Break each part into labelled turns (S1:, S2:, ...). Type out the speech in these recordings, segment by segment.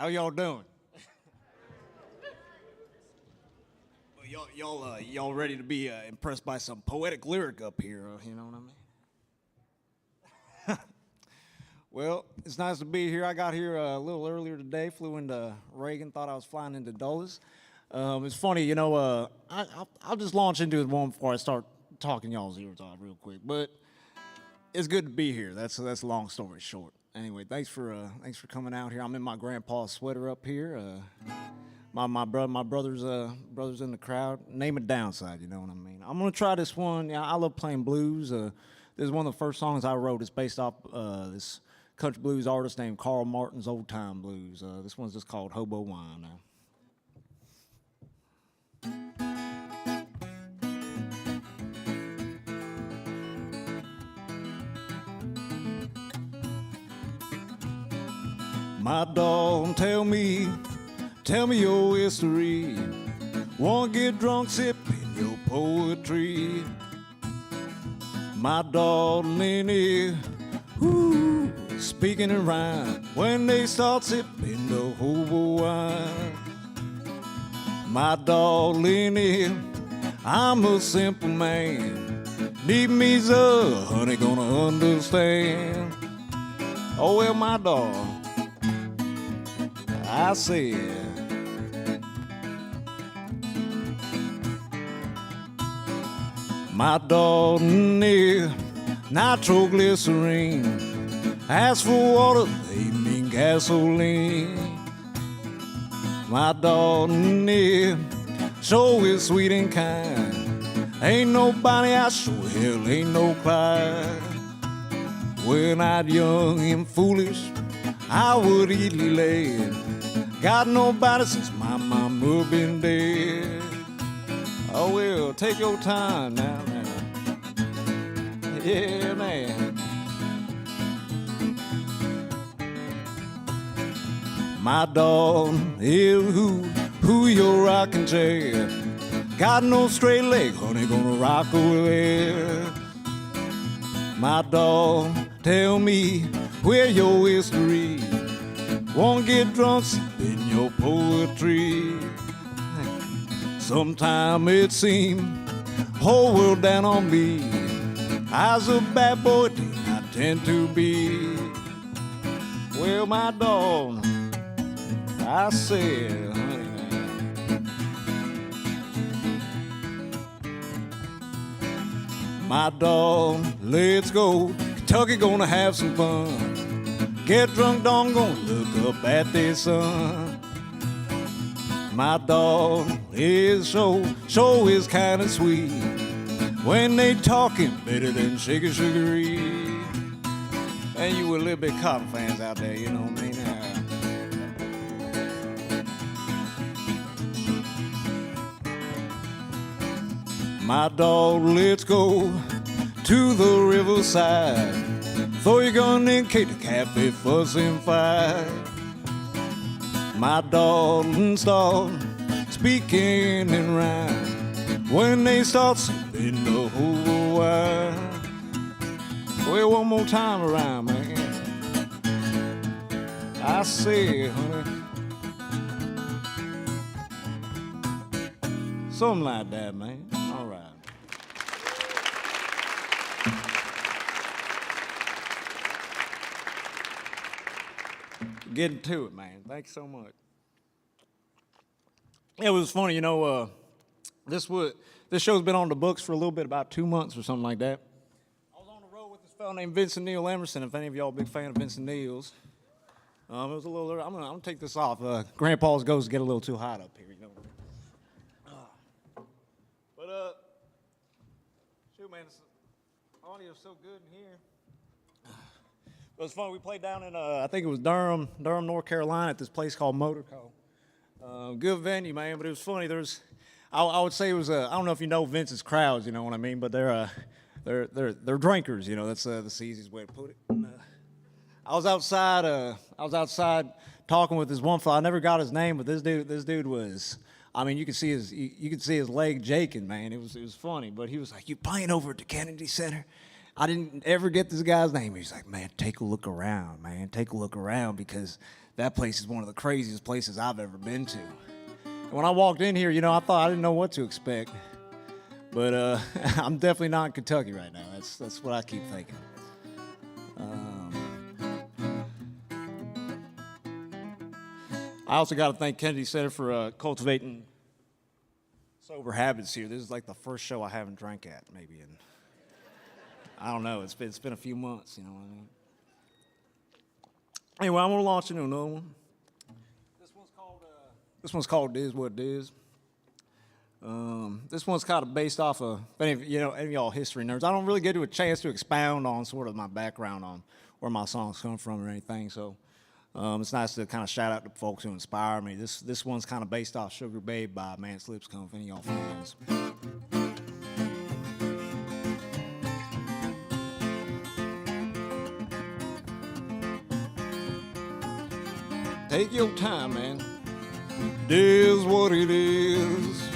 S1: How y'all doing? Well, y'all ready to be impressed by some poetic lyric up here? You know what I mean? Well, it's nice to be here. I got here a little earlier today. Flew into Reagan. Thought I was flying into Dulles. It's funny, you know. I'll just launch into it one before I start talking y'all's ears off real quick. But it's good to be here. That's a long story short. Anyway, thanks for coming out here. I'm in my grandpa's sweater up here. My brother's in the crowd. Name it downside, you know what I mean. I'm gonna try this one. Yeah, I love playing blues. This is one of the first songs I wrote. It's based off this country blues artist named Carl Martin's Old Time Blues. This one's just called Hobo Wine now. My dog, tell me your history. Won't get drunk sipping your poetry. My dog, Lenny, ooh, speaking in rhyme when they start sipping the hobo wine. My dog, Lenny, I'm a simple man. Need me's a honey gonna understand. Oh well, my dog, I said, my dog near nitroglycerine. Ask for water, they mean gasoline. My dog near so is sweet and kind. Ain't nobody I sure hell ain't no Clyde. When I'd young and foolish, I would easily lay. Got nobody since my mama been dead. Oh well, take your time now. Yeah, man. My dog is who your rockin' chair. Got no straight leg, honey, gonna rock over there. My dog, tell me where your history. Won't get drunk sipping your poetry. Sometime it seems whole world down on me. I's a bad boy, I tend to be. Well, my dog, I said, honey, man. My dog, let's go. Kentucky gonna have some fun. Get drunk, dog, gonna look up at the sun. My dog is so is kinda sweet. When they talking better than sugary. And you a little bit cotton fans out there, you know what I mean? My dog, let's go to the riverside. Throw your gun in case the cafe fuss and fight. My dog start speaking in rhyme when they start sipping the whole wine. Well, one more time around, man. I say, honey, something like that, man. All right. Getting to it, man. Thanks so much. It was funny, you know. This show's been on the books for a little bit, about 2 months or something like that. I was on the road with this fellow named Vincent Neil Emerson. If any of y'all are a big fan of Vincent Neil's, it was a little. I'm gonna take this off. Grandpa's ghosts get a little too hot up here, you know. Shoot, man, the audio's so good in here. It was fun. We played down in, I think it was Durham, North Carolina, at this place called Motorco. Good venue, man. But it was funny. I would say it was. I don't know if you know Vince's crowds. You know what I mean. But they're drinkers. You know, that's the easiest way to put it. And, I was outside talking with this one fellow. I never got his name, but this dude was. I mean, you could see his leg shaking, man. It was funny. But he was like, "You playing over at the Kennedy Center?" I didn't ever get this guy's name. He's like, man, take a look around, man. Take a look around because that place is one of the craziest places I've ever been to. And when I walked in here, you know, I thought I didn't know what to expect. But I'm definitely not in Kentucky right now. That's what I keep thinking. I also got to thank Kennedy Center for cultivating sober habits here. This is like the first show I haven't drank at, maybe in, I don't know, it's been a few months, you know what I mean? Anyway, I'm going to launch into another one. This one's called It Is What It Is. This one's kind of based off of, any of y'all history nerds. I don't really get a chance to expound on sort of my background on where my songs come from or anything, so it's nice to kind of shout out to folks who inspire me. This one's kind of based off Sugar Babe by Man's Lipscomb, if any of y'all fans. Take your time, man. It is what it is.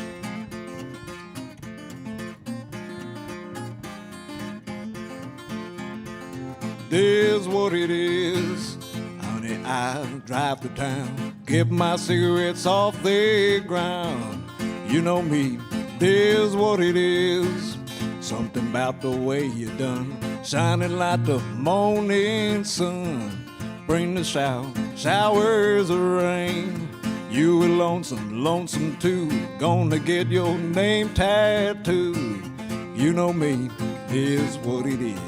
S1: It is what it is. Honey, I drive to town, get my cigarettes off the ground. You know me, it is what it is. Something about the way you done, shining like the morning sun. Bring the showers of rain. You were lonesome, lonesome too. Gonna get your name tattooed. You know me, it is what it is.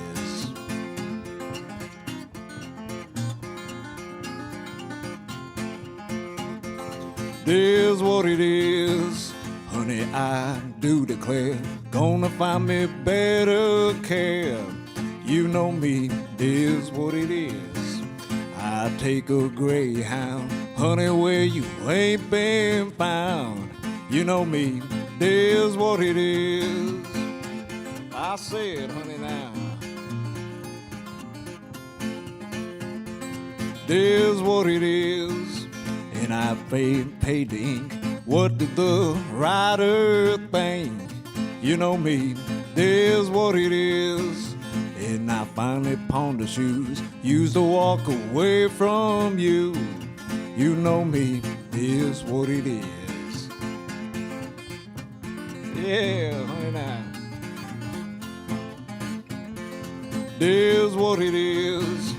S1: It is what it is. Honey, I do declare, gonna find me better care. You know me, it is what it is. I take a greyhound, honey, where you ain't been found. You know me, it is what it is. I said, honey, now. It is what it is. And I paid the ink. What did the writer think? You know me, it is what it is. And I finally pawned the shoes, used to walk away from you. You know me, it is what it is. Yeah, honey, now. It is what it is.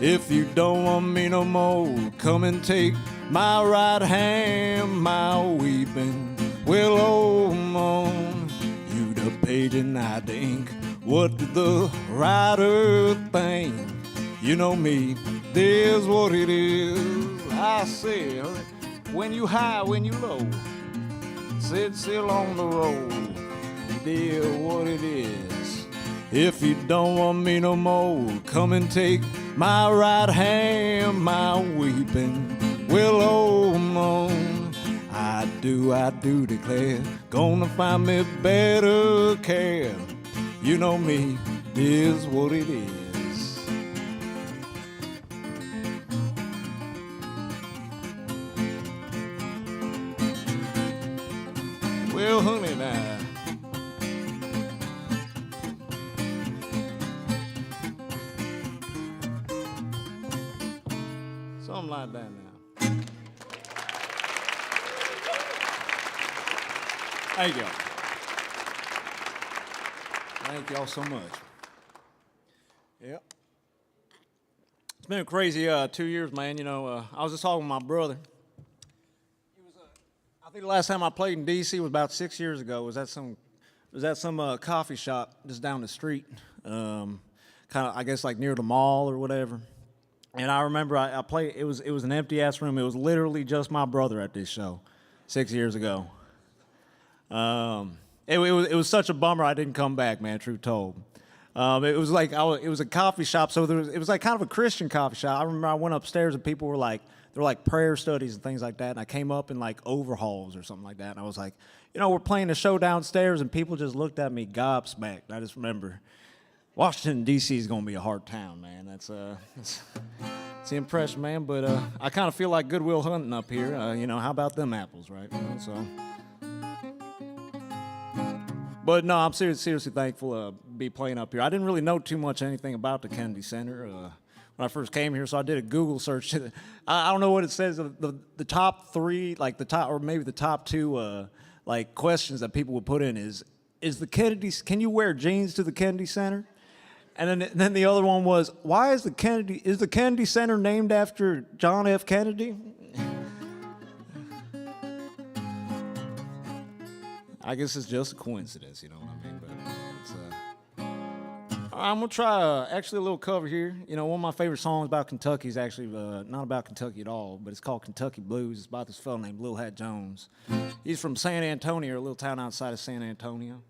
S1: If you don't want me no more, come and take my right hand, my weeping willow moan. You the page and I the ink. What did the writer think? You know me, it is what it is. I say, when you high, when you low, sit still on the road. It is what it is. If you don't want me no more, come and take my right hand, my weeping willow moan. I do declare, gonna find me better care. You know me, it is what it is. Well, honey, now. Something like that now. Thank y'all. Thank y'all so much. Yep. It's been a crazy 2 years, man. You know, I was just talking with my brother. I think the last time I played in D.C. was about 6 years ago. Was at some coffee shop just down the street, kind of, I guess, like near the mall or whatever. And I remember I played. It was an empty ass room. It was literally just my brother at this show 6 years ago. It was such a bummer I didn't come back, man, truth told. It was like it was a coffee shop, so it was like kind of a Christian coffee shop. I remember I went upstairs and people were like, there were like prayer studies and things like that, and I came up in like overhauls or something like that, and I was like, you know, we're playing a show downstairs, and people just looked at me gobsmacked. I just remember, Washington, D.C. is going to be a hard town, man. That's the impression, man, but I kind of feel like Goodwill Hunting up here. You know, how about them apples, right? You know, so... But no, I'm seriously thankful to be playing up here. I didn't really know too much anything about the Kennedy Center when I first came here, so I did a Google search. I don't know what it says. The top three, like the top, or maybe the top two, like questions that people would put in is the Kennedy? Can you wear jeans to the Kennedy Center? And then the other one was, why is the Kennedy Center named after John F. Kennedy? I guess it's just a coincidence, you know what I mean? But it's, I'm gonna try actually a little cover here. You know, one of my favorite songs about Kentucky is actually not about Kentucky at all, but it's called Kentucky Blues. It's about this fellow named Lil Hat Jones. He's from San Antonio, a little town outside of San Antonio.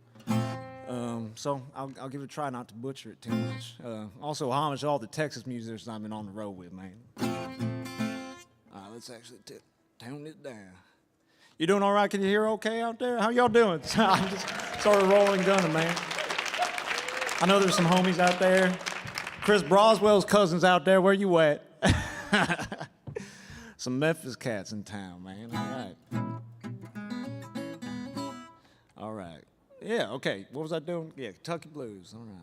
S1: So I'll give it a try not to butcher it too much. Also, homage to all the Texas musicians I've been on the road with, man. All right, let's actually tone it down. You doing all right? Can you hear okay out there? How y'all doing? I'm just sort of rolling gunning, man. I know there's some homies out there. Chris Broswell's cousins out there. Where you at? Some Memphis cats in town, man. All right. Yeah, okay. What was I doing? Yeah, Kentucky Blues. All right.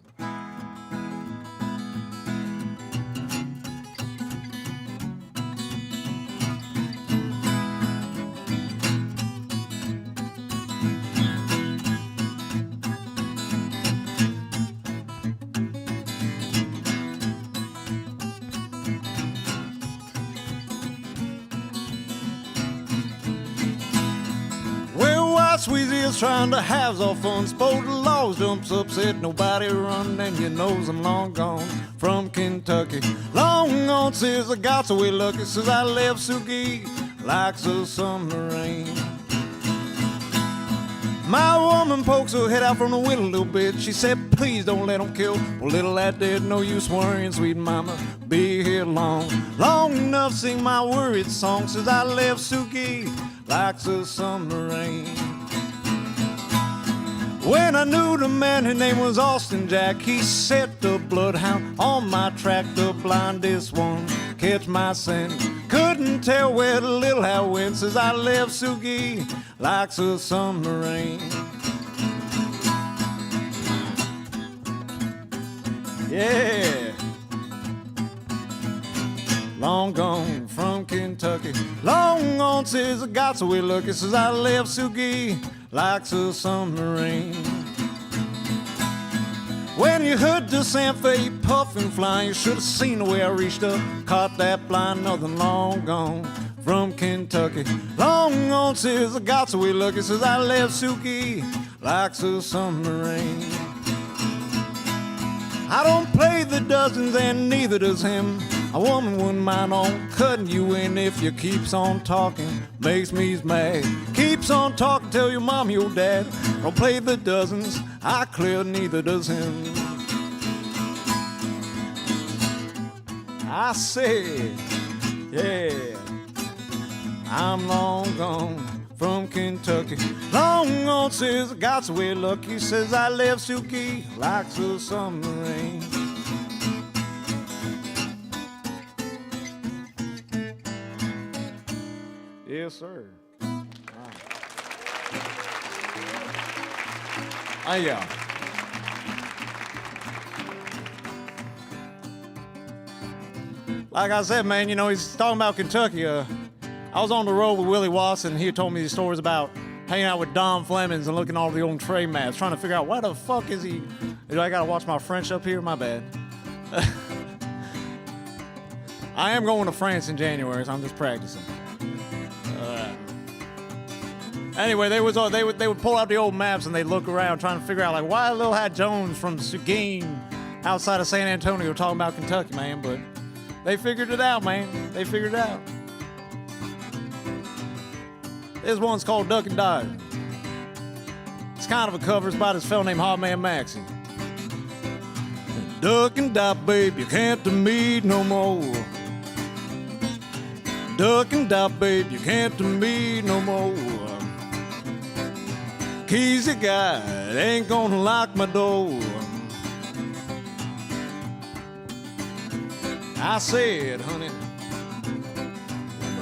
S1: Sweezy's trying to have all fun. Sport the laws, jumps upset, nobody run, and you knows I'm long gone from Kentucky. Long gone since I got so way lucky, since I left Suki like the summer rain. My woman pokes her head out from the window a little bit. She said, please don't let them kill. Well, little lad did, no use worrying, sweet mama, be here long. Long enough sing my worried song, since I left Suki like the summer rain. When I knew the man, his name was Austin Jack. He set the bloodhound on my track, the blindest one catch my scent. Couldn't tell where the little hat went, since I left Suki like the summer rain. Yeah. Long gone from Kentucky. Long gone since I got so way lucky, since I left Suki like the summer rain. When you heard the Santa Fe puffin' flying, you should have seen the way I reached up, caught that blind nothing. Long gone from Kentucky. Long gone since I got so way lucky, since I left Suki like the summer rain. I don't play the dozens and neither does him. A woman wouldn't mind on cutting you in if you keeps on talking. Makes me mad. Keeps on talking, tell your mom, your dad. Don't play the dozens, I clear, neither does him. I said, yeah, I'm long gone from Kentucky. Long gone since I got so way lucky, says I left Suki like the summer rain. Yes, sir. Hey, y'all. Like I said, man, you know, he's talking about Kentucky. I was on the road with Willie Watson. He told me these stories about hanging out with Don Flemings and looking at all the old train maps, trying to figure out why the fuck is he. I gotta watch my French up here? My bad. I am going to France in January, so I'm just practicing. Anyway, they would pull out the old maps and they'd look around trying to figure out, like, why Lil Hat Jones from Seguin outside of San Antonio talking about Kentucky, man. But they figured it out, man. They figured it out. This one's called Duck and Dive. It's kind of a cover. It's by this fella named Hot Man Maxie. Duck and dive, babe, you can't do me no more. Duck and dive, babe, you can't do me no more. Keys you got ain't gonna lock my door. I said, honey,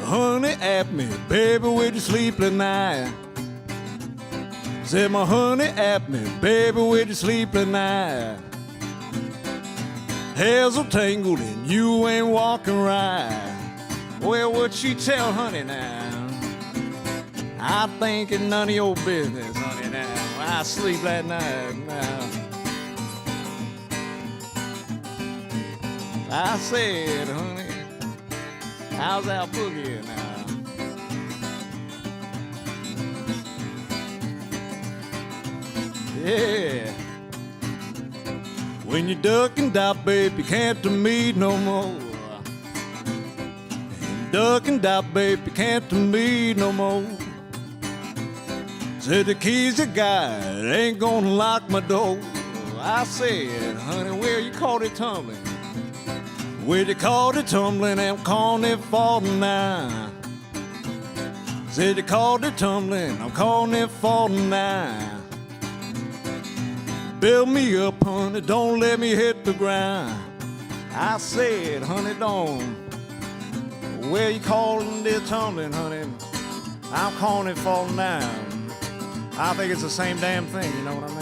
S1: honey at me, baby, with your sleepless night. Said my honey at me, baby, with you sleeping night. Hair's so tangled and you ain't walking right. Well, what she tell honey now? I think it's none of your business, honey, now. I sleep that night now. I said, honey, how's that boogie now? Yeah. When you duck and dive, babe, you can't to me no more. Duck and dive, babe, you can't to me no more. Said the keys you got ain't gonna lock my door. I said, honey, where you caught it tumbling? Where you caught it tumbling, I'm calling it falling now. Said you caught it tumbling, I'm calling it falling now. Build me up, honey, don't let me hit the ground. I said, honey, don't. Where you calling it tumbling, honey? I'm calling it falling down. I think it's the same damn thing, you know what I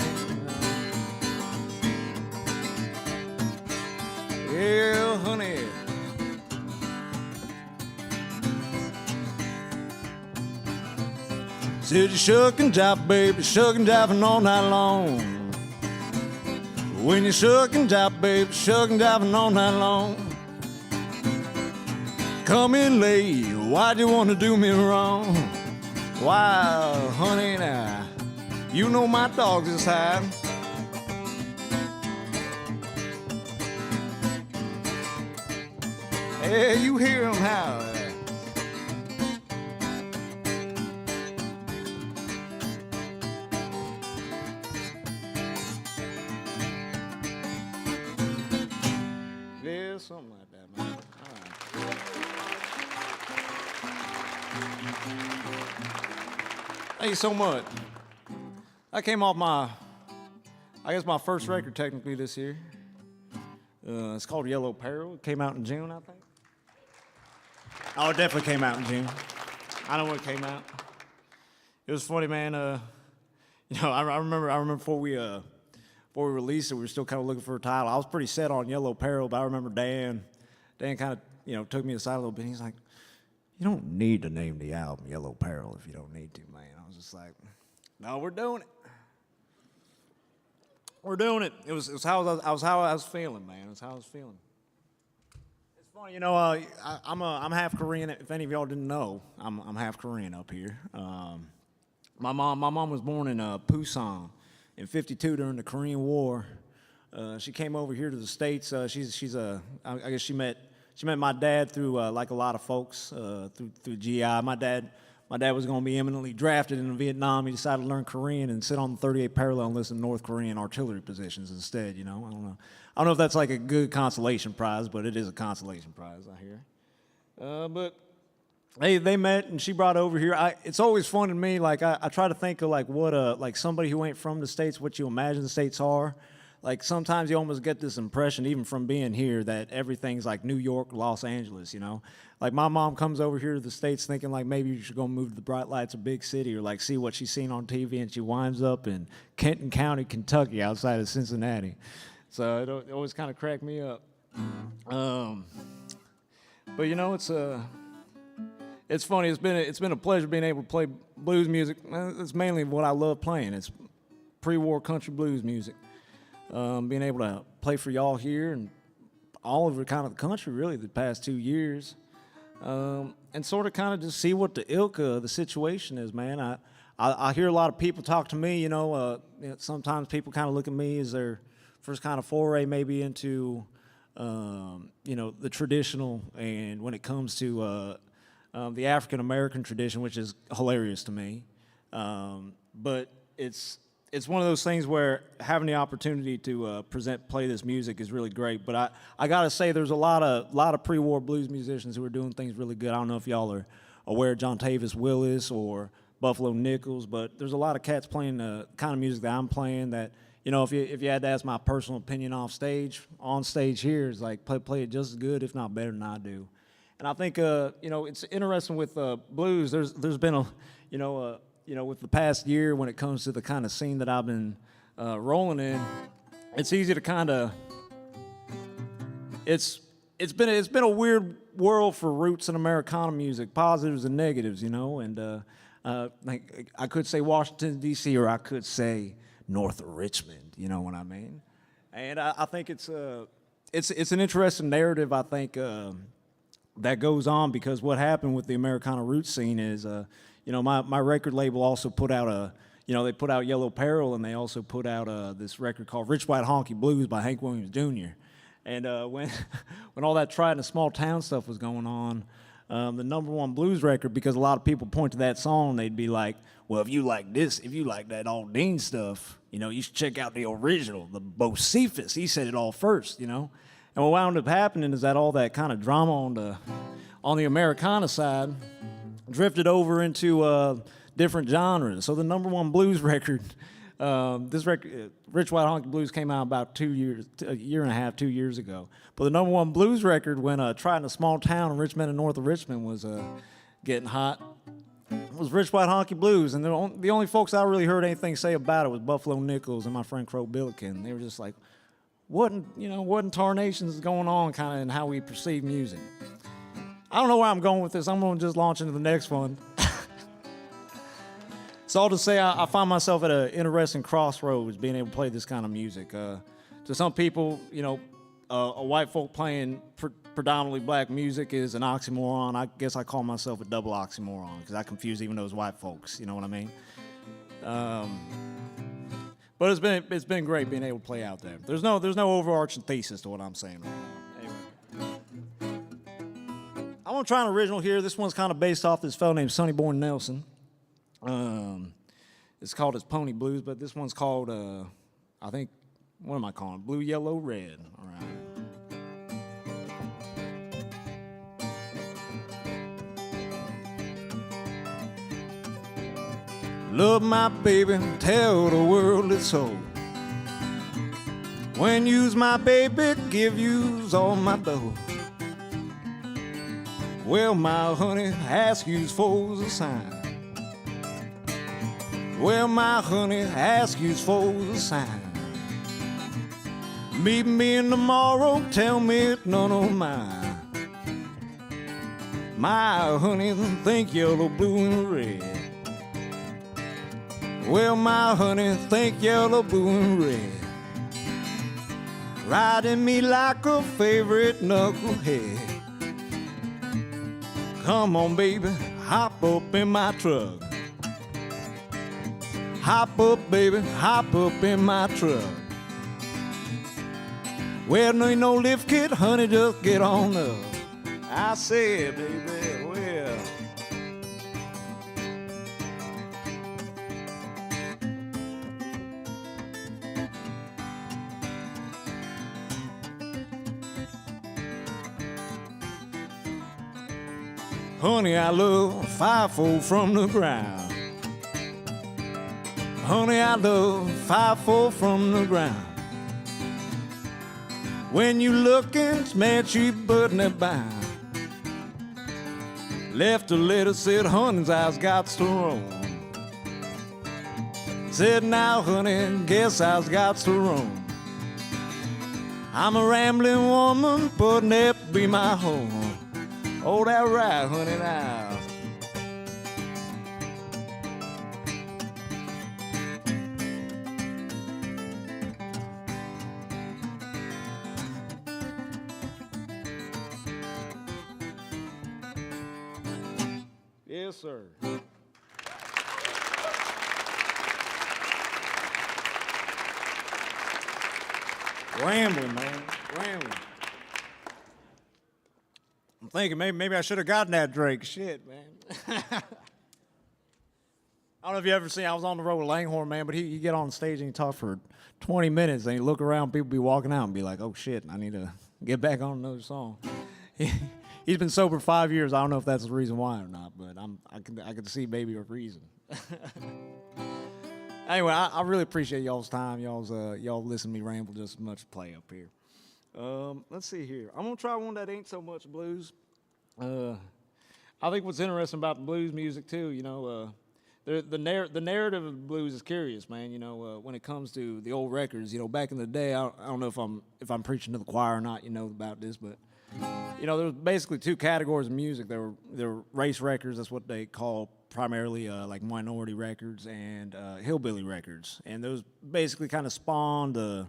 S1: mean? Yeah, honey. Said you shuck and jive, baby, shuck and jiving all night long. When you shuck and jive, baby, shuck and jiving all night long. Come in late, why'd you want to do me wrong? Wow, honey, now, you know my dog's inside. Hey, you hear him howl. Yeah, something like that, man. All right. Thank you so much. I came off my first record technically this year. It's called Yellow Peril. It came out in June, I think. Oh, it definitely came out in June. I know when it came out. It was funny, man. I remember before we released it, we were still kind of looking for a title. I was pretty set on Yellow Peril, but I remember Dan kind of, took me aside a little bit. He's like, you don't need to name the album Yellow Peril if you don't need to, man. I was just like, no, we're doing it. We're doing it. It was how I was feeling, man. It was how I was feeling. It's funny, I'm half Korean. If any of y'all didn't know, I'm half Korean up here. My mom was born in Busan in '52 during the Korean War. She came over here to the States. I guess she met my dad through like a lot of folks through GI. My dad was going to be imminently drafted into Vietnam. He decided to learn Korean and sit on the 38 parallel and listen to North Korean artillery positions instead. I don't know if that's like a good consolation prize, but it is a consolation prize, I hear. But hey, they met and she brought over here. It's always fun to me. Like I try to think of like what like somebody who ain't from the States, what you imagine the States are. Like sometimes you almost get this impression, even from being here, that everything's like New York, Los Angeles, Like my mom comes over here to the States thinking like maybe you should go move to the bright lights of big city or like see what she's seen on TV, and she winds up in Kenton County, Kentucky, outside of Cincinnati. So it always kind of cracked me up. But it's funny. It's been a pleasure being able to play blues music. It's mainly what I love playing. It's pre-war country blues music. Being able to play for y'all here and all over kind of the country really the past 2 years, and sort of kind of just see what the ilk of the situation is, man. I hear a lot of people talk to me, sometimes people kind of look at me as their first kind of foray maybe into, the traditional, and when it comes to the African American tradition, which is hilarious to me, but it's one of those things where having the opportunity to play this music is really great. But I gotta say, there's a lot of pre-war blues musicians who are doing things really good. I don't know if y'all are aware of John Tavis Willis or Buffalo Nichols, but there's a lot of cats playing the kind of music that I'm playing that, if you had to ask my personal opinion off stage, on stage here is like play it just as good, if not better than I do. And I think, it's interesting with blues. There's been with the past year when it comes to the kind of scene that I've been rolling in, it's easy to kind of, it's been a weird world for roots and Americana music, positives and negatives, and like I could say Washington D.C. or I could say north of Richmond, you know what I mean? And I think it's an interesting narrative. I think that goes on because what happened with the Americana roots scene is, my record label also put out they put out Yellow Peril, and they also put out this record called Rich White Honky Blues by Hank Williams Jr. And when all that tried in a small town stuff was going on, the #1 blues record, because a lot of people point to that song, they'd be like, well, if you like this, if you like that Aldine stuff, you should check out the original, the Bocephus. He said it all first, And what wound up happening is that all that kind of drama on the Americana side drifted over into different genres. So the #1 blues record, this record, Rich White Honky Blues, came out about a year and a half, 2 years ago. But the #1 blues record, when tried in a small town in Richmond and north of Richmond was getting hot, was Rich White Honky Blues. And the only folks I really heard anything say about it was Buffalo Nichols and my friend Crow Billiken. They were just like, what in tarnations is going on kind of in how we perceive music. I don't know where I'm going with this. I'm going to just launch into the next one. It's all to say I find myself at an interesting crossroads being able to play this kind of music. To some people, a white folk playing predominantly black music is an oxymoron. I guess I call myself a double oxymoron because I confuse even those white folks. You know what I mean? But it's been great being able to play out there. There's no overarching thesis to what I'm saying right now. Anyway, I want to try an original here. This one's kind of based off this fellow named Sonny Boy Nelson. It's called his Pony Blues, but this one's called I think, what am I calling it? Blue, Yellow, Red. All right. Love my baby, tell the world it's so. When you's my baby, give you's all my dough. Well, my honey, ask you's for a sign. Well, my honey, ask you's for a sign. Meet me in tomorrow, tell me it's none of mine. My honey, think yellow, blue, and red. Well, my honey, think yellow, blue, and red. Riding me like a favorite knucklehead. Come on, baby, hop up in my truck. Hop up, baby, hop up in my truck. Well, no ain't no lift kit, honey, just get on up. I said, baby, well. Honey, I love 5-4 from the ground. Honey, I love 5-4 from the ground. When you lookin', smash you button it bound. Left a letter, said, honey's eyes got to roam. Said, now, honey, guess I's got to roam. I'm a rambling woman, but that be my home. Oh, that right, honey, now. Yes, sir. Rambling, man, rambling. I'm thinking maybe I should have gotten that Drake. Shit, man. I don't know if you ever seen, I was on the road with Langhorne, man, but he get on stage and he talk for 20 minutes, and you look around, people be walking out and be like, oh, shit, I need to get back on another song. He's been sober 5 years. I don't know if that's the reason why or not, but I can see maybe a reason. Anyway, I really appreciate y'all's time. Y'all listen to me ramble just as much as play up here. Let's see here. I'm gonna try one that ain't so much blues. I think what's interesting about the blues music too, the narrative of the blues is curious, man. When it comes to the old records, back in the day, I don't know if I'm preaching to the choir or not, about this, but there was basically two categories of music. There were race records, that's what they call primarily like minority records, and hillbilly records, and those basically kind of spawned the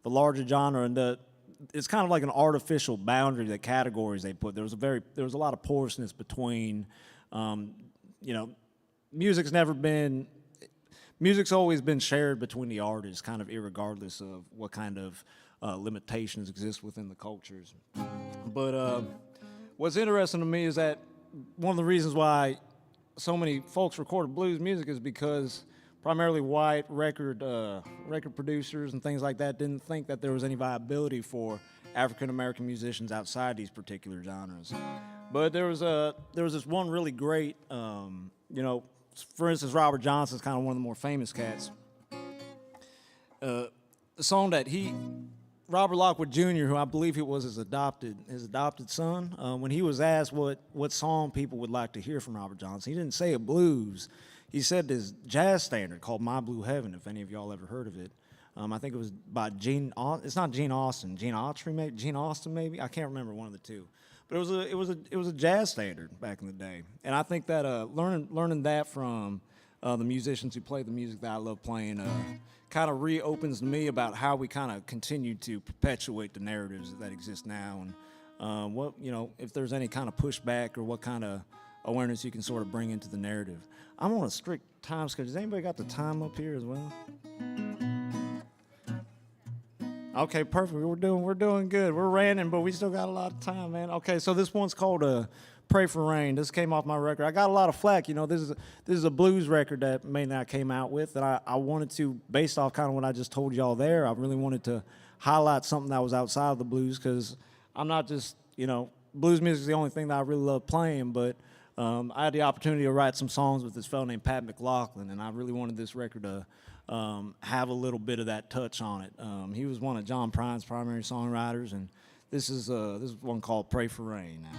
S1: larger genre, and it's kind of like an artificial boundary, the categories they put. There was a lot of porousness between, music's always been shared between the artists, kind of irregardless of what kind of limitations exist within the cultures. But what's interesting to me is that one of the reasons why so many folks recorded blues music is because primarily white record producers and things like that didn't think that there was any viability for African American musicians outside these particular genres. But there was this one really great, for instance, Robert Johnson's kind of one of the more famous cats. The song that Robert Lockwood Jr., who I believe he was his adopted son, when he was asked what song people would like to hear from Robert Johnson, he didn't say a blues. He said this jazz standard called My Blue Heaven, if any of y'all ever heard of it. I think it was by it's not Gene Austin, Gene Autry, maybe, Gene Austin maybe, I can't remember, one of the two. But it was a jazz standard back in the day. And I think that learning that from the musicians who play the music that I love playing kind of reopens to me about how we kind of continue to perpetuate the narratives that exist now, and what, if there's any kind of pushback or what kind of awareness you can sort of bring into the narrative. I'm on a strict time schedule. Has anybody got the time up here as well? Okay, perfect. We're doing good. We're ranting, but we still got a lot of time, man. Okay, so this one's called "Pray for Rain." This came off my record. I got a lot of flack. This is a blues record that mainly I came out with, and I wanted to, based off kind of what I just told y'all there, I really wanted to highlight something that was outside of the blues, because I'm not just, blues music is the only thing that I really love playing, but I had the opportunity to write some songs with this fellow named Pat McLaughlin, and I really wanted this record to have a little bit of that touch on it. He was one of John Prine's primary songwriters, and this is one called "Pray for Rain" now.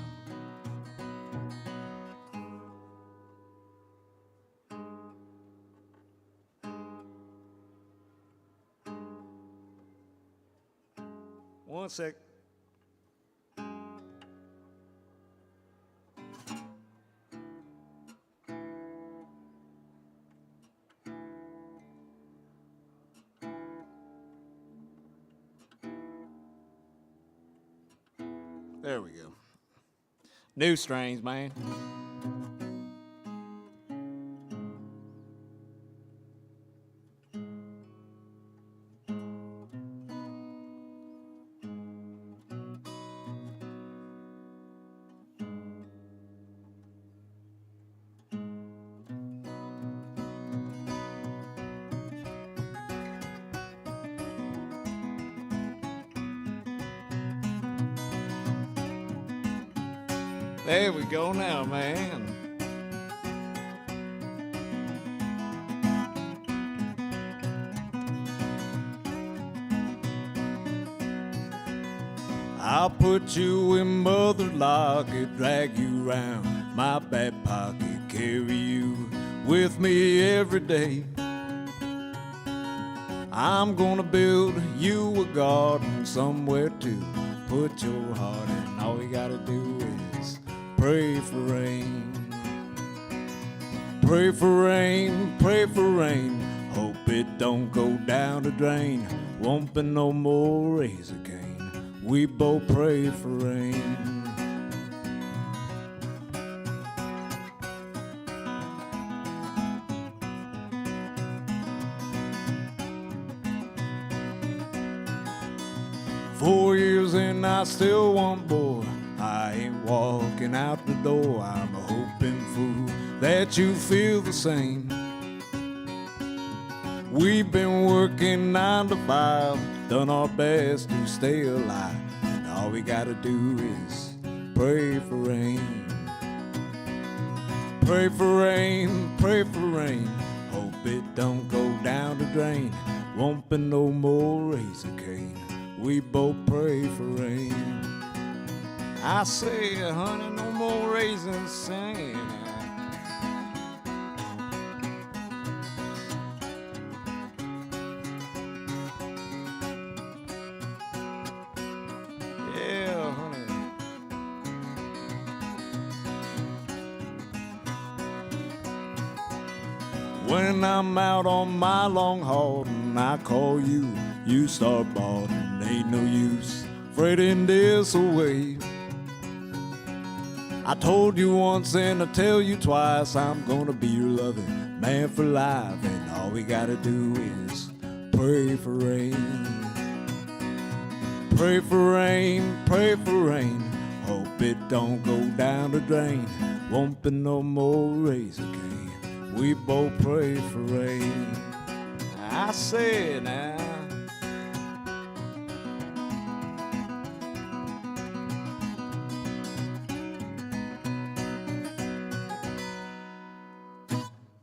S1: One sec. There we go. New strains, man. There we go now, man. I'll put you in mother locket, drag you round my back pocket, carry you with me every day. I'm gonna build you a garden somewhere to put your heart in. All you gotta do is pray for rain. Pray for rain, pray for rain. Hope it don't go down the drain. Won't be no more razor cane. We both pray for rain. "4 years and I still want more. I ain't walking out the door. I'm a hoping fool that you feel the same. We've been working 9 to 5, done our best to stay alive. And all we gotta do is pray for rain. Pray for rain, pray for rain. Hope it don't go down the drain. Won't be no more razor cane. We both pray for rain." I say, honey, no more raising sand. When I'm out on my long haul and I call you, you start bawling. Ain't no use fretting this away. I told you once and I tell you twice, I'm gonna be your loving man for life, and all we gotta do is pray for rain. Pray for rain, pray for rain. Hope it don't go down the drain. Won't be no more razor cane. We both pray for rain. I say it now.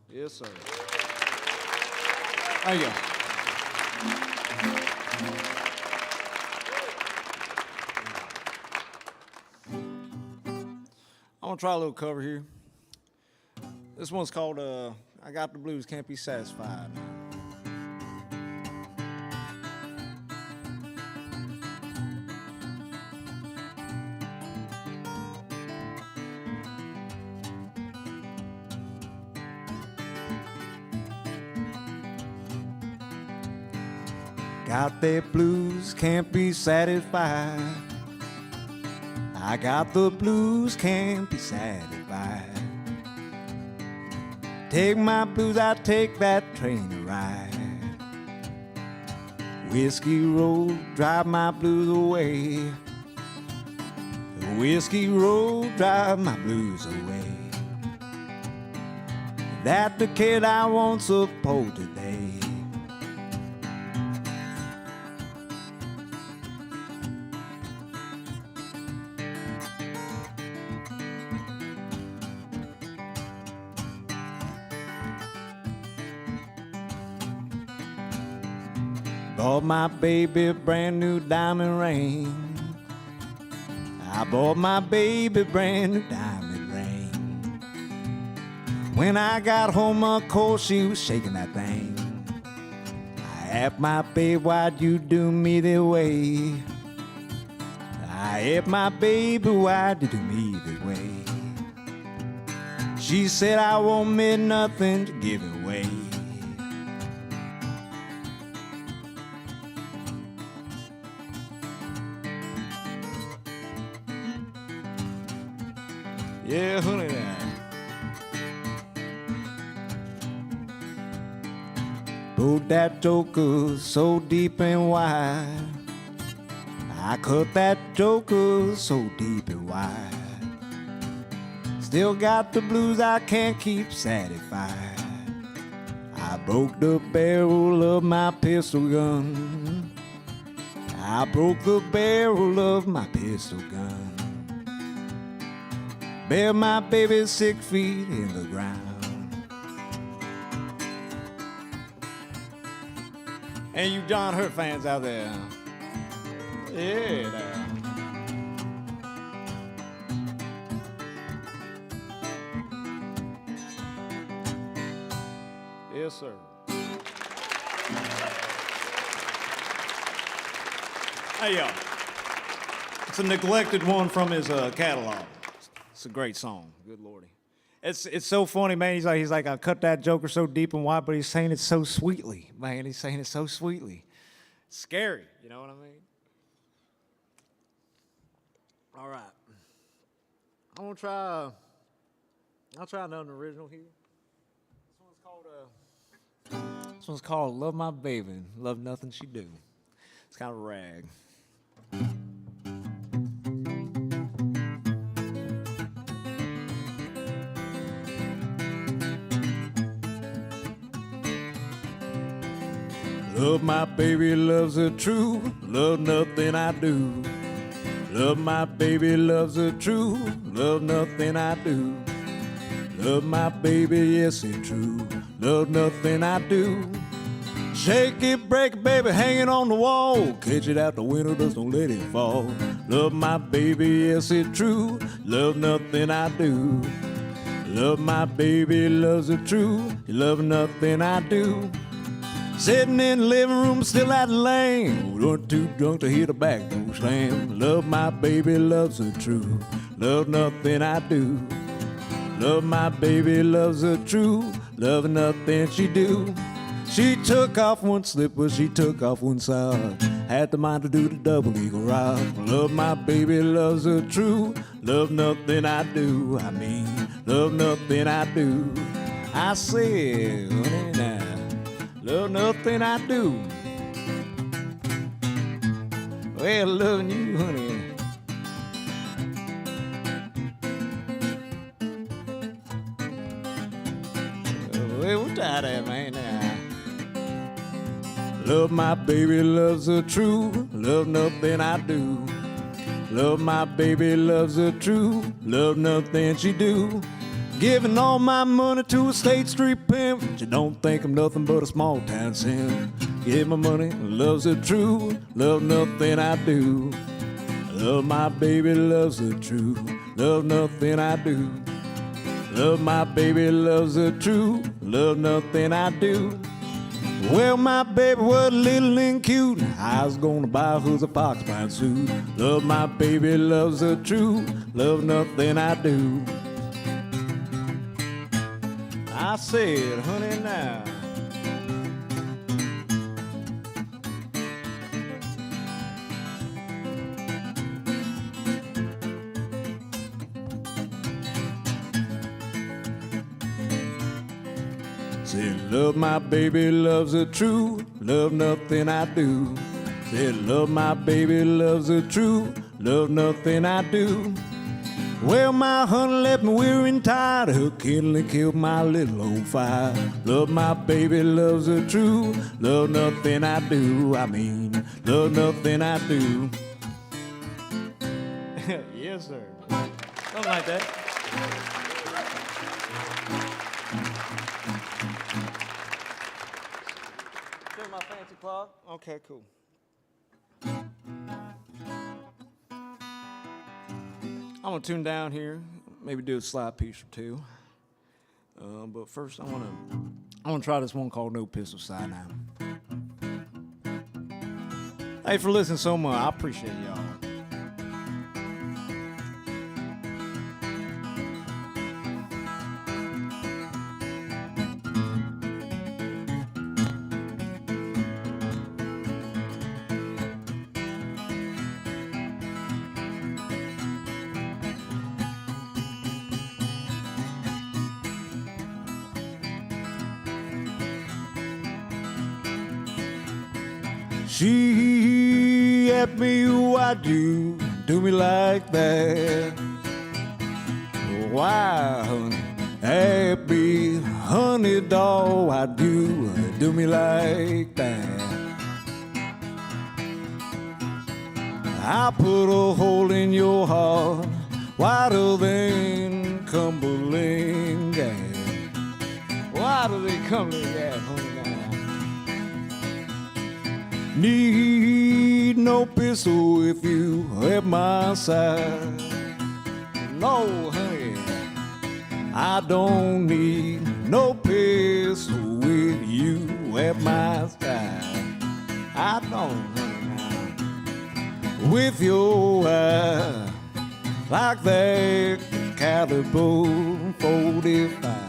S1: Yes, sir. Thank you. I'm gonna try a little cover here. This one's called I Got the Blues, Can't Be Satisfied. Got the blues, can't be satisfied. I got the blues, can't be satisfied. Take my blues, I take that train to ride. Whiskey Road, drive my blues away. Whiskey Road, drive my blues away. That the kid I won't support today. Bought my baby a brand new diamond ring. I bought my baby brand new diamond ring. When I got home, of course, she was shaking that thing. I asked my baby, why'd you do me that way? I asked my baby, why'd you do me that way? She said, I won't miss nothing to give away. Yeah, honey, now. Pulled that joker so deep and wide. I cut that joker so deep and wide. Still got the blues I can't keep satisfied. I broke the barrel of my pistol gun. I broke the barrel of my pistol gun. Buried my baby 6 feet in the ground. And you John Hurt fans out there. Yeah, now. Yes, sir. Hey, y'all. It's a neglected one from his catalog. It's a great song. Good Lordy. It's so funny, man. He's like, I cut that joker so deep and wide, but he's saying it so sweetly, man. He's saying it so sweetly. It's scary, you know what I mean? All right. I'll try another original here. This one's called Love My Baby, Love Nothing She Do. It's kind of a rag. Love my baby, loves her true, love nothing I do. Love my baby, loves her true, love nothing I do. Love my baby, yes it's true, love nothing I do. Shake it, break it, baby, hanging on the wall. Catch it out the window, just don't let it fall. Love my baby, yes it's true, love nothing I do. Love my baby, loves her true, love nothing I do. Sitting in the living room, still at the lane. Weren't too drunk to hear the back door slam. Love my baby, loves her true. Love nothing I do. Love my baby, loves her true. loving nothing she do. She took off one slipper, she took off one sock, had the mind to do the double eagle rock. Love my baby, loves her true, love nothing I do. I mean, love nothing I do. I said, honey, now, love nothing I do. Well, loving you, honey. Well, we're tired of that, man, now. Love my baby, loves her true, love nothing I do. Love my baby, loves her true, love nothing she do. Giving all my money to a State Street pimp. She don't think I'm nothing but a small town simp. Give my money, loves her true, love nothing I do. Love my baby, loves her true, love nothing I do. Love my baby, loves her true, love nothing I do. Well, my baby was little and cute, I was gonna buy her a fox pine suit. Love my baby, loves her true, love nothing I do. I said, honey, now. Said, love my baby, loves her true, love nothing I do. Said, love my baby, loves her true, love nothing I do. Well, my honey left me weary and tired, her kindling killed my little old fire. Love my baby, loves her true, love nothing I do. I mean, love nothing I do. Yes, sir. Something like that. My fancy clock? Okay, cool. I'm gonna tune down here, maybe do a slide piece or two. But first, I wanna try this one called No Pistol Side now. Hey, for listening so much, I appreciate y'all. She asked me why do me like that. Why, honey, happy honey dog, why do me like that? I put a hole in your heart wider than Cumberland Gap. Wider than Cumberland Gap, honey. Need no pistol if you at my side. No, honey, I don't need no pistol with you at my side. I don't, honey, with your eye like that caliber 45.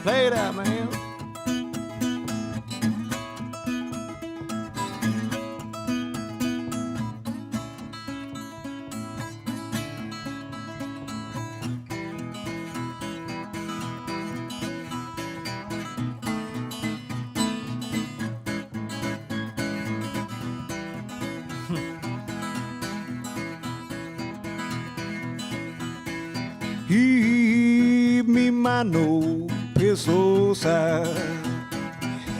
S1: Play it out, man. Give me my no pistol side.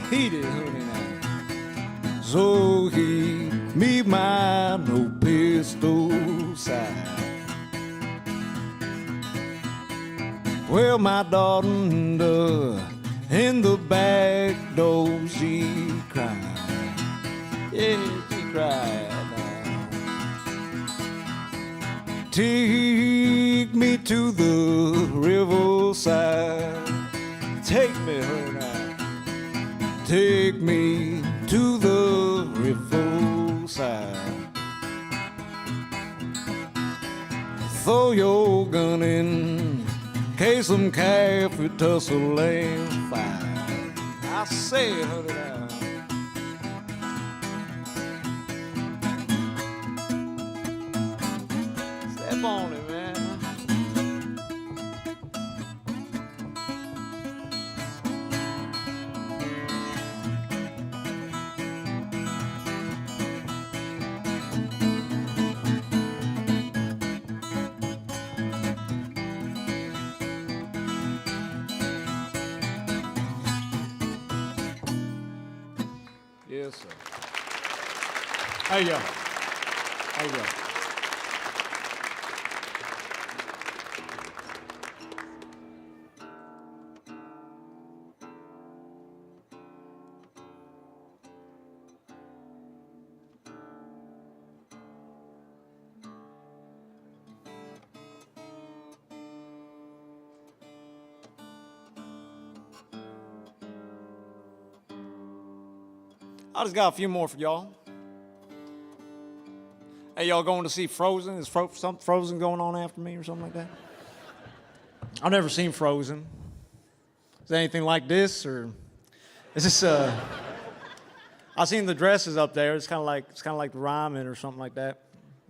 S1: He did, honey, now. So he me my no pistol side. Well, my daughter in the back door, she cried. Yeah, she cried. Take me to the riverside. Take me, honey, take me to the riverside. throw your gun in case some calf would tussle and fight. I say, honey, now. Step on it, man. Yes, sir. There you go. There you go. I just got a few more for y'all. Hey, y'all going to see Frozen? Is something Frozen going on after me or something like that? I've never seen Frozen. Is it anything like this, or is this? I've seen the dresses up there. It's kind of like the Ryman or something like that,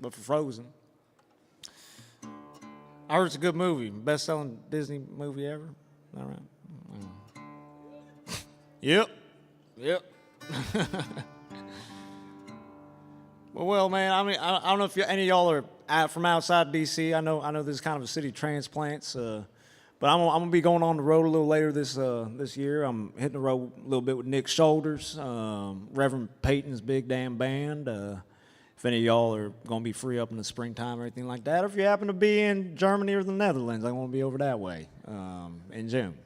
S1: but for Frozen. I heard it's a good movie, best-selling Disney movie ever. All right. Yep. Well, man, I mean, I don't know if any of y'all are from outside D.C. I know this is kind of a city transplants, but I'm gonna be going on the road a little later this year. I'm hitting the road a little bit with Nick Shoulders, Reverend Peyton's big damn band. If any of y'all are gonna be free up in the springtime or anything like that, or if you happen to be in Germany or the Netherlands, I'm gonna be over that way in June.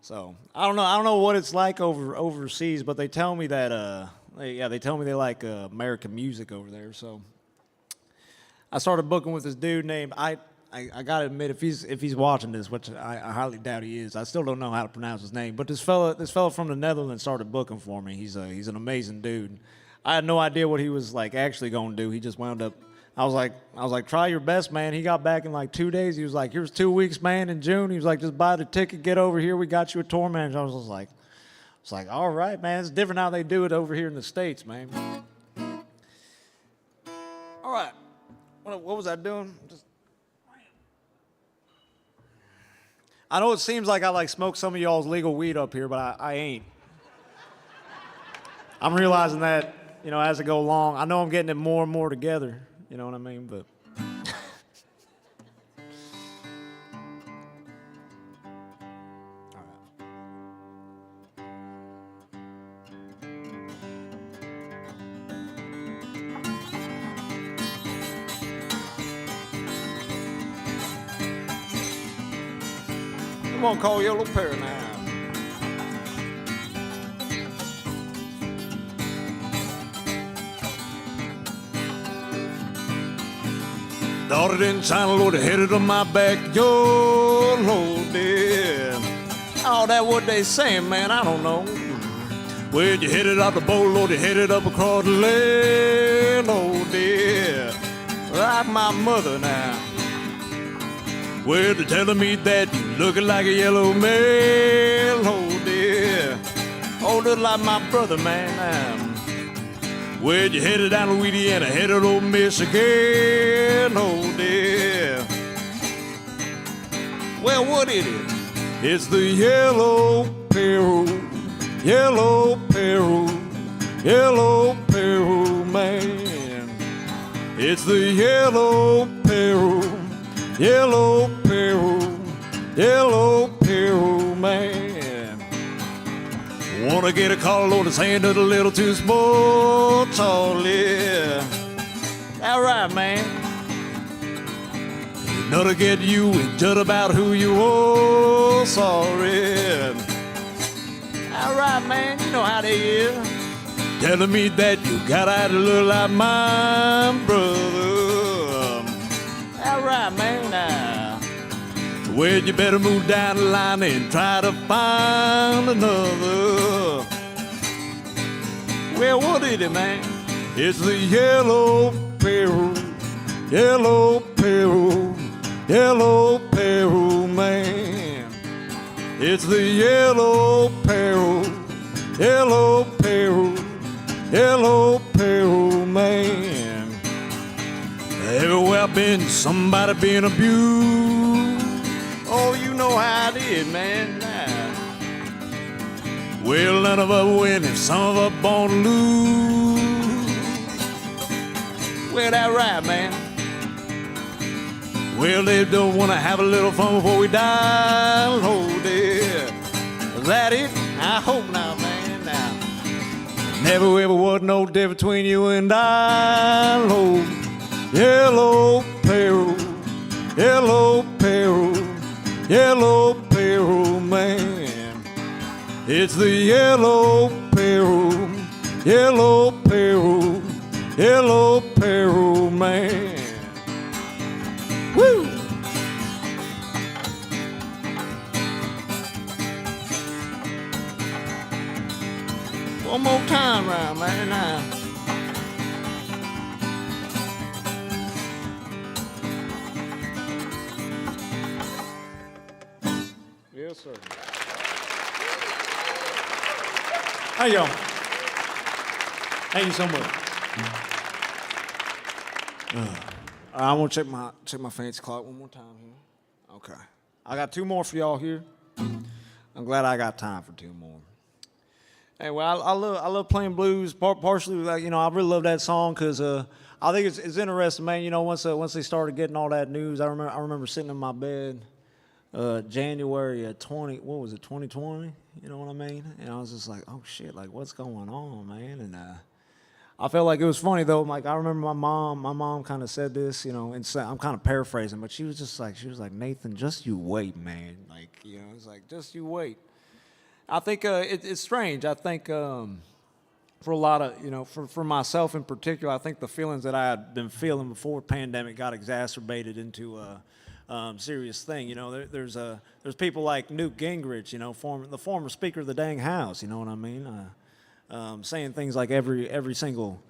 S1: So I don't know what it's like overseas, but they tell me that they tell me they like American music over there. So I started booking with this dude named I gotta admit, if he's watching this, which I highly doubt he is, I still don't know how to pronounce his name. But this fella from the Netherlands started booking for me. He's an amazing dude. I had no idea what he was like actually going to do. He just wound up. I was like, try your best, man. He got back in like 2 days. He was like, here's 2 weeks, man, in June. He was like, just buy the ticket, get over here. We got you a tour manager. I was like, all right, man. It's different how they do it over here in the States, man. All right. What was I doing? I know it seems like I like smoke some of y'all's legal weed up here, but I ain't. I'm realizing that, as I go along. I know I'm getting it more and more together. You know what I mean? But all right. I'm gonna call Yellow Peril now. Daughter didn't shine a load, headed on my back, yo, Lord, yeah. Oh, that what they saying, man, I don't know. When you headed out the boat, Lord, you headed up across the land, oh, yeah. Like my mother now. Well, they're telling me that you looking like a yellow man, oh, yeah. Oh, just like my brother, man, now. Well, you headed down to Louisiana, headed over Michigan, oh dear. Well, what is it? It's the Yellow Peril, Yellow Peril, Yellow Peril, man. It's the Yellow Peril, Yellow Peril, Yellow Peril, man. Wanna get a call on his hand that's a little too small, Charlie. All right, man. Not to get you and judge about who you are, sorry. All right, man, you know how they is. Telling me that you got out to look like my brother. All right, man, now. Well, you better move down the line and try to find another. Well, what is it, man? It's the Yellow Peril, Yellow Peril, Yellow Peril man. It's the Yellow Peril, Yellow Peril, Yellow Peril man. Everywhere I've been, somebody being abused. Oh, you know how it is, man. Well, none of us win if some of us born to lose. Well, that right, man. Well, they don't want to have a little fun before we die. Oh, dear. Is that it? I hope not, man. Now, never ever was no difference between you and I. Oh, Yellow Peril, Yellow Peril, Yellow Peril man. It's the Yellow Peril, Yellow Peril, Yellow Peril man. Woo! One more time round, man. Now. Yes, sir. How y'all? Thank you so much. I want to check my fancy clock one more time here. Okay, I got two more for y'all here. I'm glad I got time for two more. Anyway, I love playing blues. Partially, like, I really love that song because I think it's interesting, man. Once they started getting all that news, I remember sitting in my bed. January of 2020, you know what I mean? And I was just like, oh shit, like what's going on, man? And I felt like it was funny though. Like I remember my mom kind of said this, and I'm kind of paraphrasing, but she was like, Nathan, just you wait, man. Like, it's like, just you wait. I think it's strange. I think for a lot of, for myself in particular, I think the feelings that I had been feeling before the pandemic got exacerbated into serious thing. There's people like Newt Gingrich, the former Speaker of the dang House. You know what I mean? Saying things like every single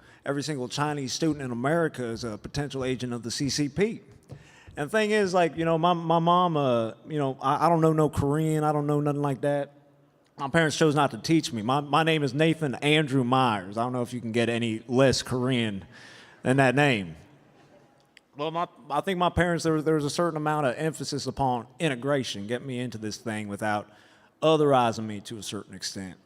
S1: Chinese student in America is a potential agent of the CCP. And the thing is, like, my mom, I don't know no Korean, I don't know nothing like that. My parents chose not to teach me. My name is Nathan Andrew Myers. I don't know if you can get any less Korean than that name. Well, I think my parents, there was a certain amount of emphasis upon integration, get me into this thing without otherizing me to a certain extent.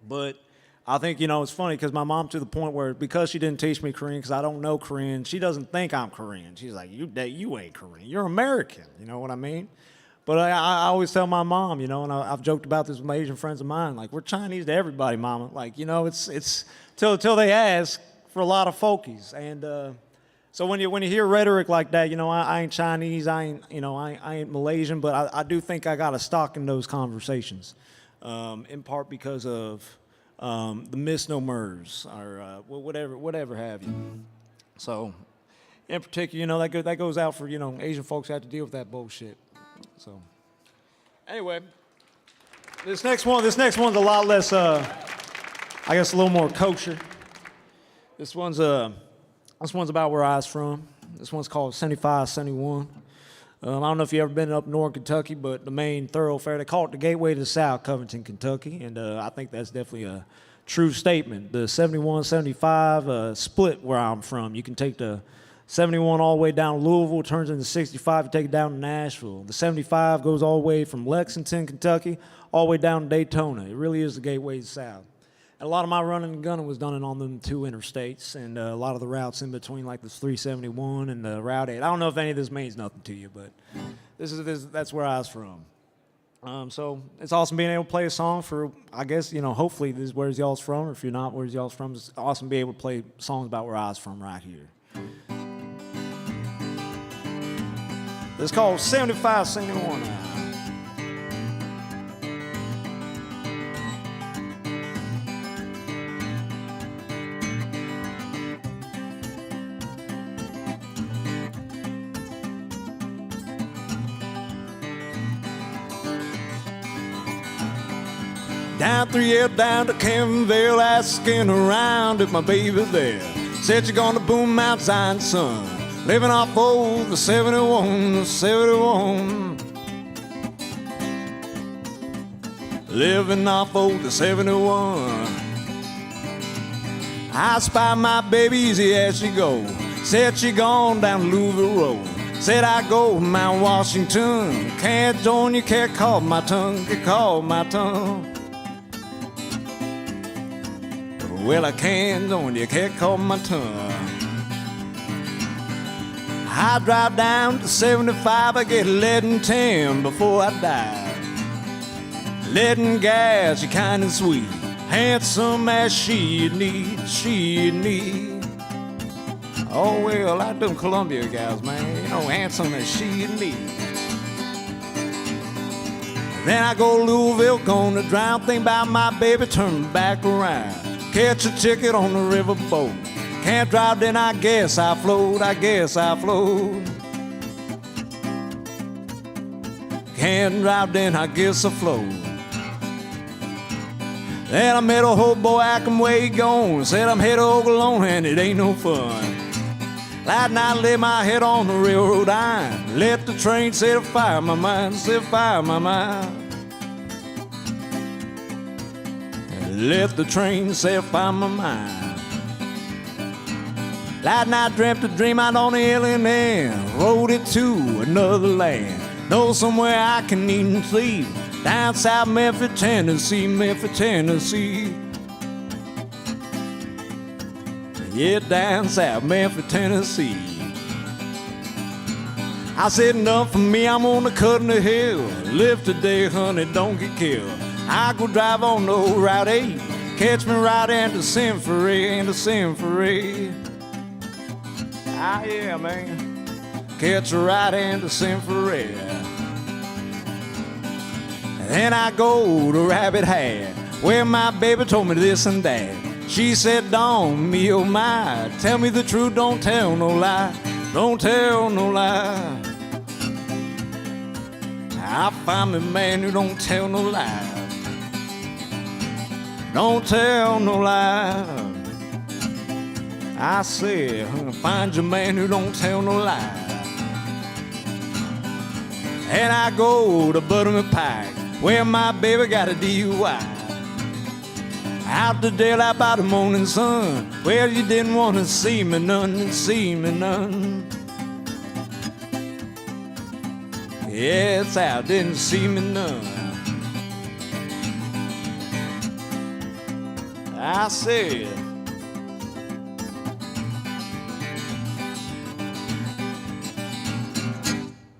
S1: But I think, it's funny because my mom, to the point where, because she didn't teach me Korean, because I don't know Korean, she doesn't think I'm Korean. She's like, you ain't Korean, you're American, you know what I mean? But I always tell my mom, and I've joked about this with my Asian friends of mine, like, we're Chinese to everybody, mama. Like, it's till they ask for a lot of folkies. And so when you hear rhetoric like that, I ain't Chinese, I ain't Malaysian, but I do think I got a stock in those conversations, in part because of the misnomers or whatever have you. So, in particular, that goes out for Asian folks who have to deal with that bullshit. So, anyway, this next one's a lot less, I guess, a little more kosher. This one's about where I was from. This one's called 7571. I don't know if you've ever been up north Kentucky, but the main thoroughfare, they call it the gateway to the South, Covington, Kentucky, and I think that's definitely a true statement. The 71, 75 split where I'm from. You can take the 71 all the way down to Louisville, turns into 65, you take it down to Nashville. The 75 goes all the way from Lexington, Kentucky, all the way down to Daytona. It really is the gateway to the South. And a lot of my running and gunning was done on them two interstates, and a lot of the routes in between, like the 371 and the Route 8. I don't know if any of this means nothing to you, but that's where I was from. So it's awesome being able to play a song for, I guess, hopefully this is where y'all's from, or if you're not where y'all's from, it's awesome to be able to play songs about where I was from right here. It's called 7571. Down 3L down to Campbellville, asking around if my baby's there. Said you're gonna boom Mount Zion, son. living off old the 71, the 71. Living off old the 71. I spy my baby easy as she go. Said she gone down Louisville Road. Said I go Mount Washington. Can't join you, can't call my tongue, can't call my tongue. Well, I can't join you, can't call my tongue. I drive down to 75, I get lead and 10 before I die. Lead and gas, you kind and sweet, handsome as she need, she need. Oh well, I done Columbia gals, man, you know, handsome as she need. Then I go to Louisville, gonna drown, think about my baby, turn back around. Catch a ticket on the riverboat. Can't drive, then I guess I float, I guess I float. Can't drive, then I guess I float. Then I met a hobo, ask him where he gone. Said I'm headed over alone and it ain't no fun. That night I lay my head on the railroad iron. Let the train set fire my mind, set fire my mind. Let the train set fire my mind. That night I dreamt a dream out on the hill and then rode it to another land. Know somewhere I can eat and sleep. Down south Memphis, Tennessee, Memphis, Tennessee. Yeah, down south Memphis, Tennessee. I said enough for me, I'm on the cut in the hill. Live today, honey, don't get killed. I go drive on the old Route 8. Catch me right into Symphony, into Symphony. Ah, yeah, man. Catch her right into Symphony. Then I go to Rabbit Hat, where my baby told me this and that. She said, Dawn, me oh my, tell me the truth, don't tell no lie, don't tell no lie. I find me a man who don't tell no lie, don't tell no lie. I said, find your man who don't tell no lie. And I go to Buttermilk Pike, where my baby got a DUI. Out the daylight by the morning sun, well, you didn't want to see me none, see me none. Yeah, it's out, didn't see me none. I said,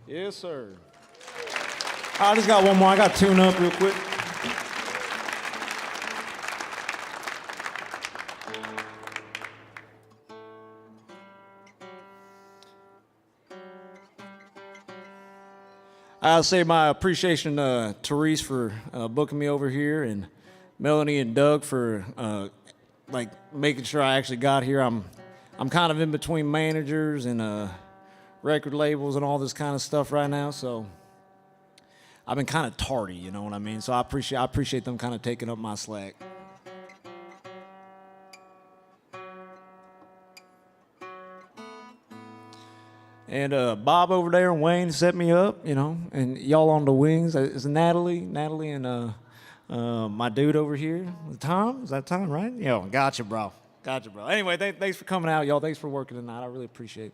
S1: yes, sir. I just got one more. I got to tune up real quick. I'll say my appreciation to Therese for booking me over here, and Melanie and Doug for like making sure I actually got here. I'm kind of in between managers and record labels and all this kind of stuff right now, so I've been kind of tardy, you know what I mean? So I appreciate them kind of taking up my slack. And Bob over there and Wayne set me up, you know, and y'all on the wings. It's Natalie and my dude over here, Tom. Is that Tom, right? Yo, gotcha, bro. Gotcha, bro. Anyway, thanks for coming out, y'all. Thanks for working tonight. I really appreciate it.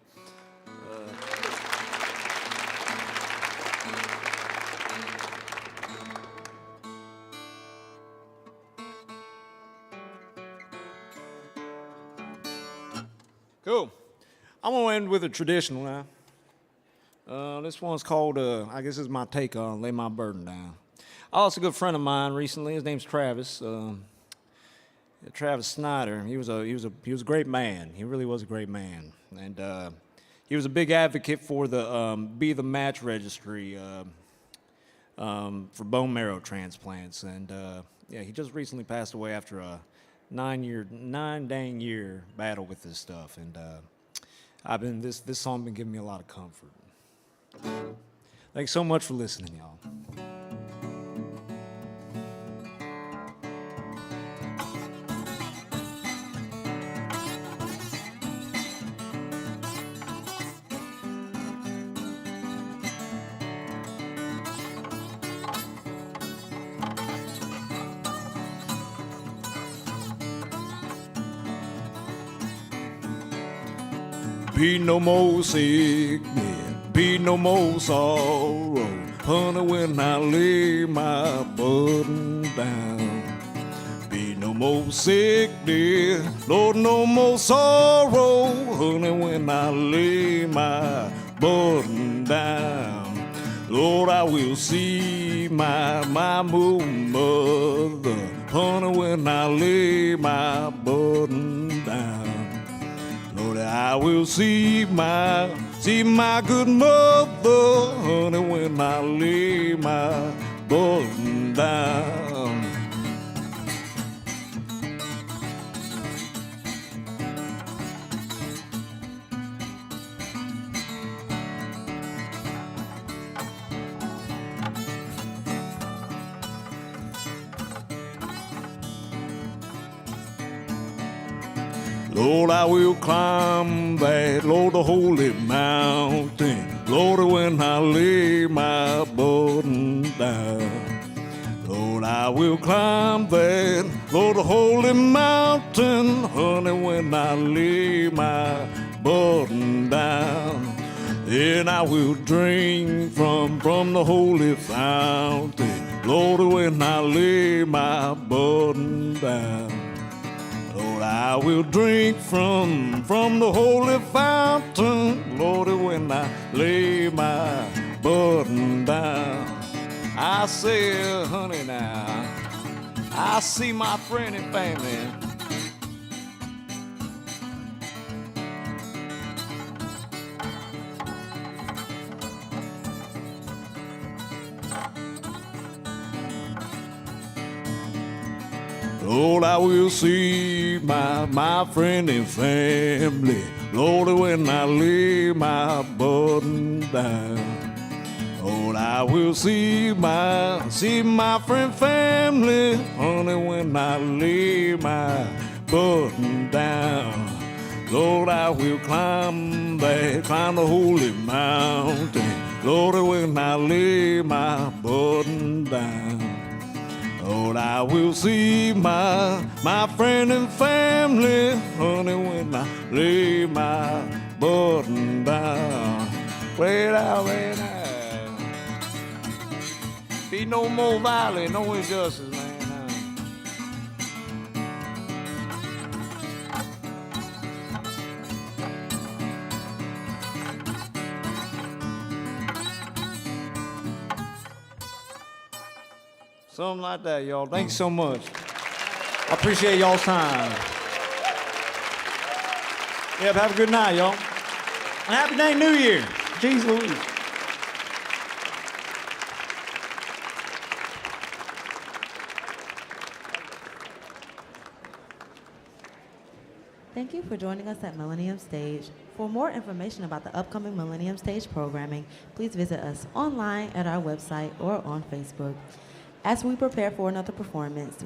S1: Cool. I'm going to end with a traditional now. This one's called, I guess it's my take on Lay My Burden Down. I lost a good friend of mine recently. His name's Travis. Travis Snyder. He was a great man. He really was a great man. And he was a big advocate for the Be the Match registry for bone marrow transplants. And yeah, he just recently passed away after a 9 dang year battle with this stuff. And this song been giving me a lot of comfort. Thanks so much for listening, y'all. Be no more sickness, be no more sorrow, honey, when I lay my burden down. Be no more sickness, Lord, no more sorrow, honey, when I lay my burden down. Lord, I will see my mother, honey, when I lay my burden down. Lord, I will see my good mother, honey, when I lay my burden down. Lord, I will climb that, Lord, the holy mountain, Lord, when I lay my burden down. Lord, I will climb that, Lord, the holy mountain, honey, when I lay my burden down. Then I will drink from the holy fountain, Lord, when I lay my burden down. Lord, I will drink from the holy fountain, Lord, when I lay my burden down. I say, honey, now, I see my friend and family. Lord, I will see my friend and family, Lord, when I lay my burden down. Lord, I will see my friend family, honey, when I lay my burden down. Lord, I will climb the holy mountain, Lord, when I lay my burden down. Lord, I will see my friend and family, honey, when I lay my burden down. Way down, way down. Be no more violence, no injustice, man. Something like that, y'all. Thanks so much. I appreciate y'all's time. Yep, have a good night, y'all. And happy dang New Year. Jeez Louise.
S2: Thank you for joining us at Millennium Stage. For more information about the upcoming Millennium Stage programming, please visit us online at our website or on Facebook. As we prepare for another performance,